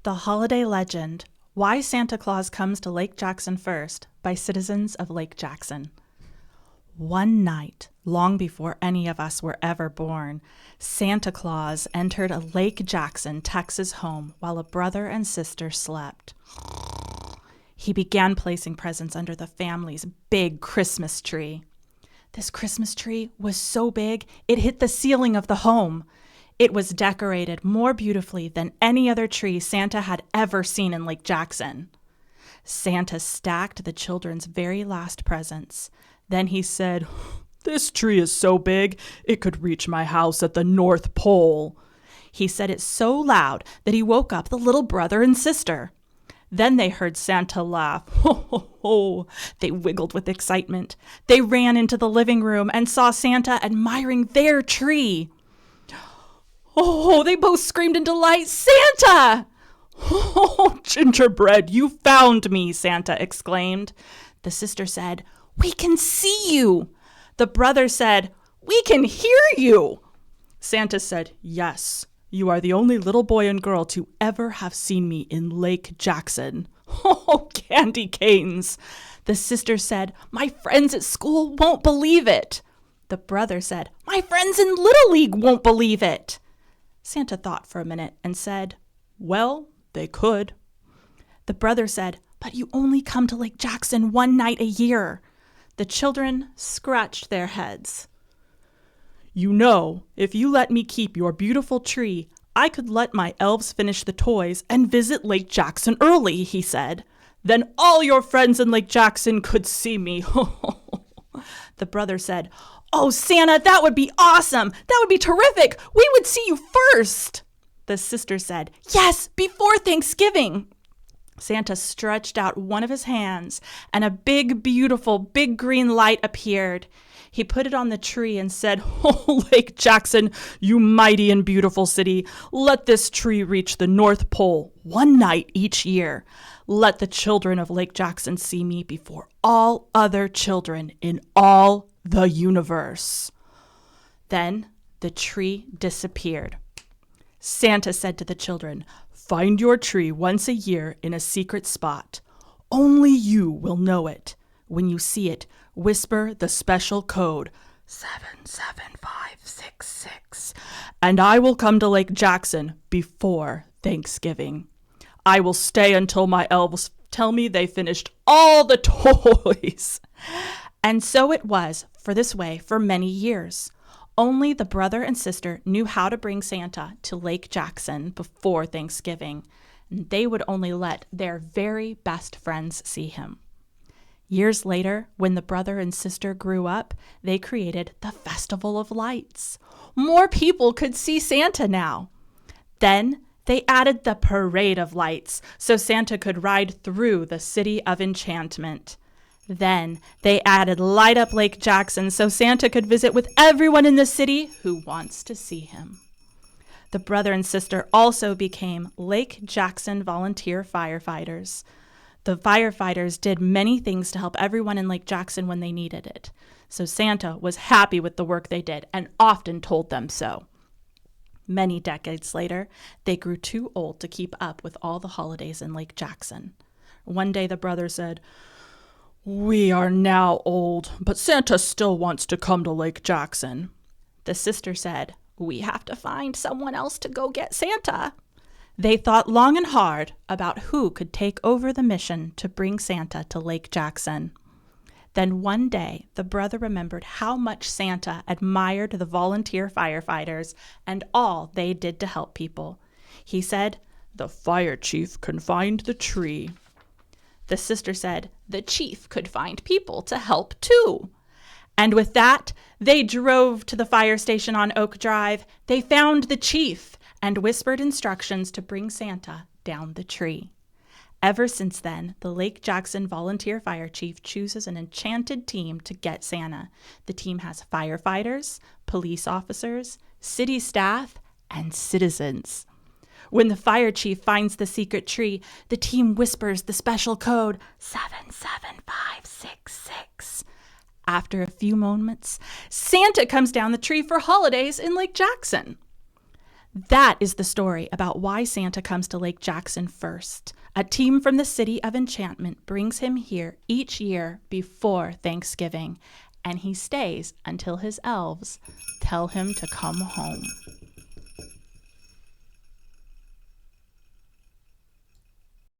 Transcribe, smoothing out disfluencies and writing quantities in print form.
The Holiday Legend, Why Santa Claus Comes to Lake Jackson First, by citizens of Lake Jackson. One night, long before any of us were ever born, Santa Claus entered a Lake Jackson, Texas home while a brother and sister slept. He began placing presents under the family's big Christmas tree. This Christmas tree was so big, it hit the ceiling of the home. It was decorated more beautifully than any other tree Santa had ever seen in Lake Jackson. Santa stacked the children's very last presents. Then he said, "This tree is so big, it could reach my house at the North Pole." He said it so loud that he woke up the little brother and sister. Then they heard Santa laugh. Ho, ho, ho. They wiggled with excitement. They ran into the living room and saw Santa admiring their tree. Oh, they both screamed in delight, "Santa!" "Oh, gingerbread, you found me," Santa exclaimed. The sister said, "We can see you." The brother said, "We can hear you." Santa said, "Yes, you are the only little boy and girl to ever have seen me in Lake Jackson." "Oh, candy canes." The sister said, "My friends at school won't believe it." The brother said, "My friends in Little League won't believe it." Santa thought for a minute and said, "Well, they could." The brother said, "But you only come to Lake Jackson one night a year." The children scratched their heads. "You know, if you let me keep your beautiful tree, I could let my elves finish the toys and visit Lake Jackson early," he said. "Then all your friends in Lake Jackson could see me." The brother said, "Oh, Santa, that would be awesome. That would be terrific. We would see you first." The sister said, "Yes, before Thanksgiving." Santa stretched out one of his hands, and a big, beautiful, big green light appeared. He put it on the tree and said, "Oh, Lake Jackson, you mighty and beautiful city, let this tree reach the North Pole one night each year. Let the children of Lake Jackson see me before all other children in all the universe." Then the tree disappeared. Santa said to the children, "Find your tree once a year in a secret spot. Only you will know it. When you see it, whisper the special code, 77566, and I will come to Lake Jackson before Thanksgiving. I will stay until my elves tell me they finished all the toys." And so it was this way for many years. Only the brother and sister knew how to bring Santa to Lake Jackson before Thanksgiving. They would only let their very best friends see him. Years later, when the brother and sister grew up, they created the Festival of Lights. More people could see Santa now. Then they added the Parade of Lights so Santa could ride through the City of Enchantment. Then they added Light Up Lake Jackson so Santa could visit with everyone in the city who wants to see him. The brother and sister also became Lake Jackson volunteer firefighters. The firefighters did many things to help everyone in Lake Jackson when they needed it. So Santa was happy with the work they did and often told them so. Many decades later, they grew too old to keep up with all the holidays in Lake Jackson. One day the brother said, "We are now old, but Santa still wants to come to Lake Jackson." The sister said, "We have to find someone else to go get Santa." They thought long and hard about who could take over the mission to bring Santa to Lake Jackson. Then one day, the brother remembered how much Santa admired the volunteer firefighters and all they did to help people. He said, "The fire chief can find the tree." The sister said, "The chief could find people to help too." And with that, they drove to the fire station on Oak Drive. They found the chief and whispered instructions to bring Santa down the tree. Ever since then, the Lake Jackson Volunteer Fire Chief chooses an enchanted team to get Santa. The team has firefighters, police officers, city staff, and citizens. When the fire chief finds the secret tree, the team whispers the special code 77566. After a few moments, Santa comes down the tree for holidays in Lake Jackson. That is the story about why Santa comes to Lake Jackson first. A team from the City of Enchantment brings him here each year before Thanksgiving, and he stays until his elves tell him to come home.